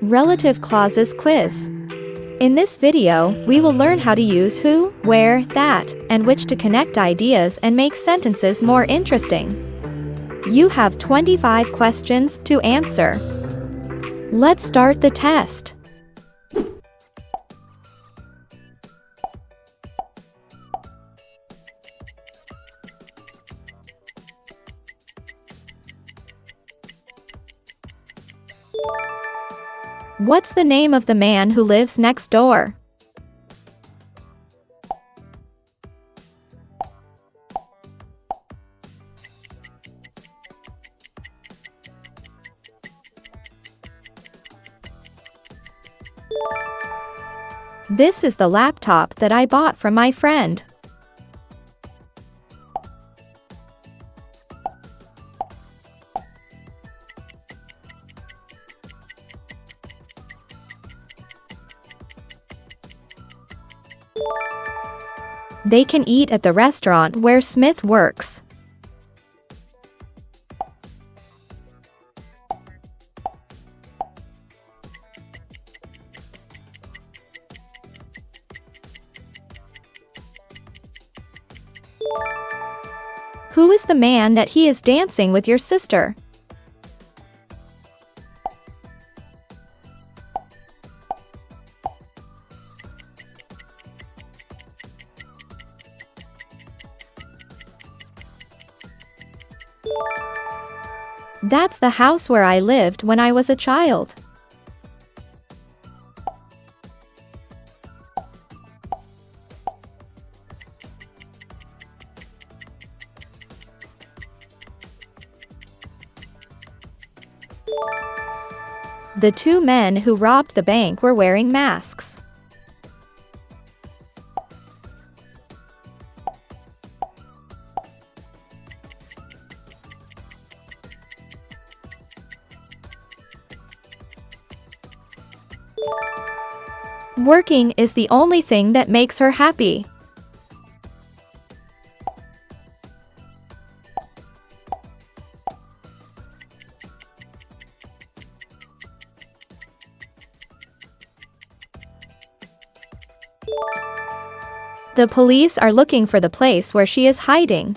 Relative clauses quiz. In this video, we will learn how to use who, where, that, and which to connect ideas and make sentences more interesting. You have 25 questions to answer. Let's start the test. What's the name of the man who lives next door? This is the laptop that I bought from my friend. They can eat at the restaurant where Smith works. Who is the man that he is dancing with your sister? That's the house where I lived when I was a child. The two men who robbed the bank were wearing masks. Working is the only thing that makes her happy. The police are looking for the place where she is hiding.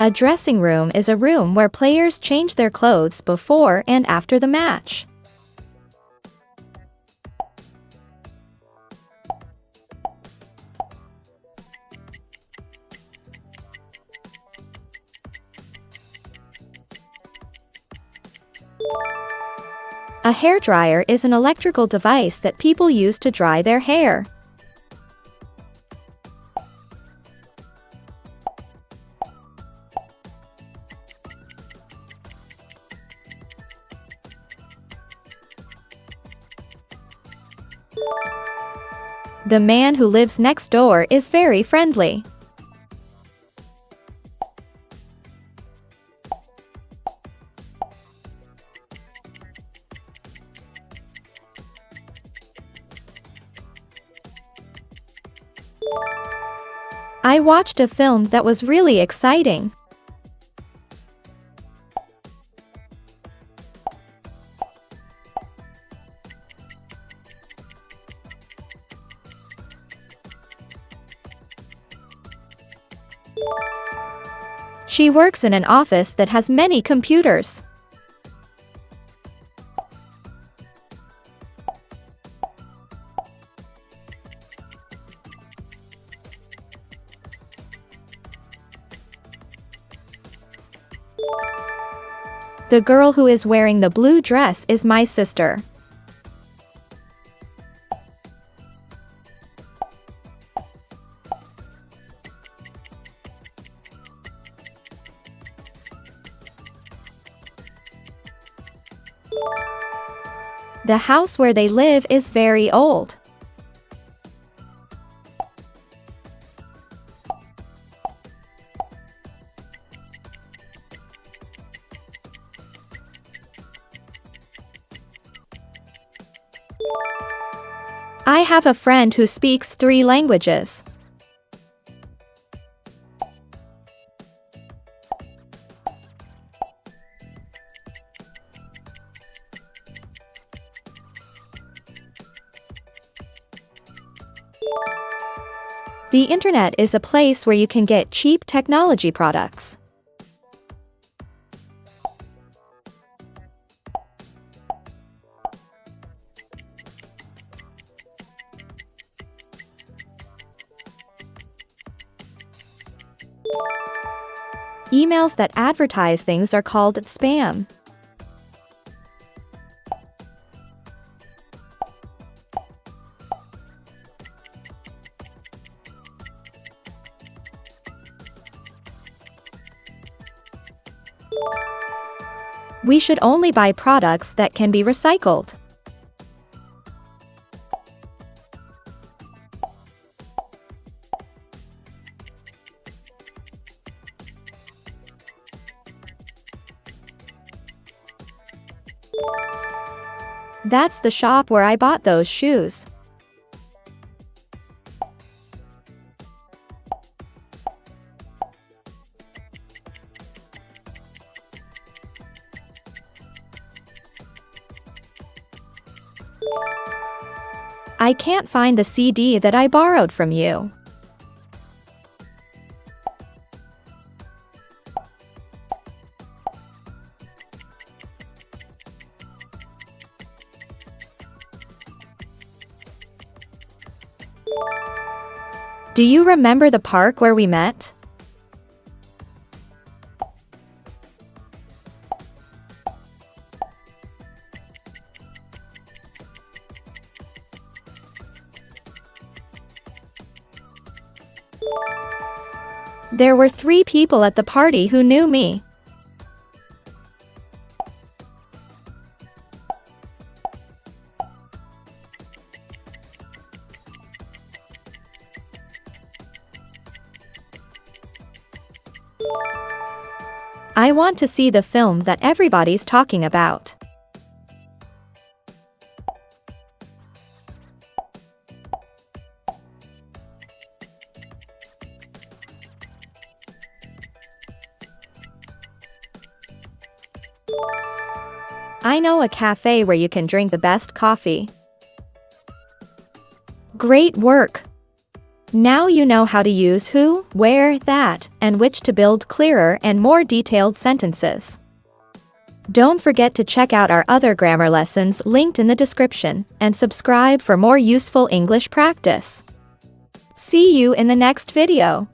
A dressing room is a room where players change their clothes before and after the match. A hairdryer is an electrical device that people use to dry their hair. The man who lives next door is very friendly. I watched a film that was really exciting. She works in an office that has many computers. The girl who is wearing the blue dress is my sister. The house where they live is very old. I have a friend who speaks 3 languages. The internet is a place where you can get cheap technology products. Emails that advertise things are called spam. We should only buy products that can be recycled. That's the shop where I bought those shoes. I can't find the CD that I borrowed from you. Do you remember the park where we met? There were 3 people at the party who knew me. I want to see the film that everybody's talking about. I know a cafe where you can drink the best coffee. Great work! Now you know how to use who, where, that, and which to build clearer and more detailed sentences. Don't forget to check out our other grammar lessons linked in the description, and subscribe for more useful English practice. See you in the next video.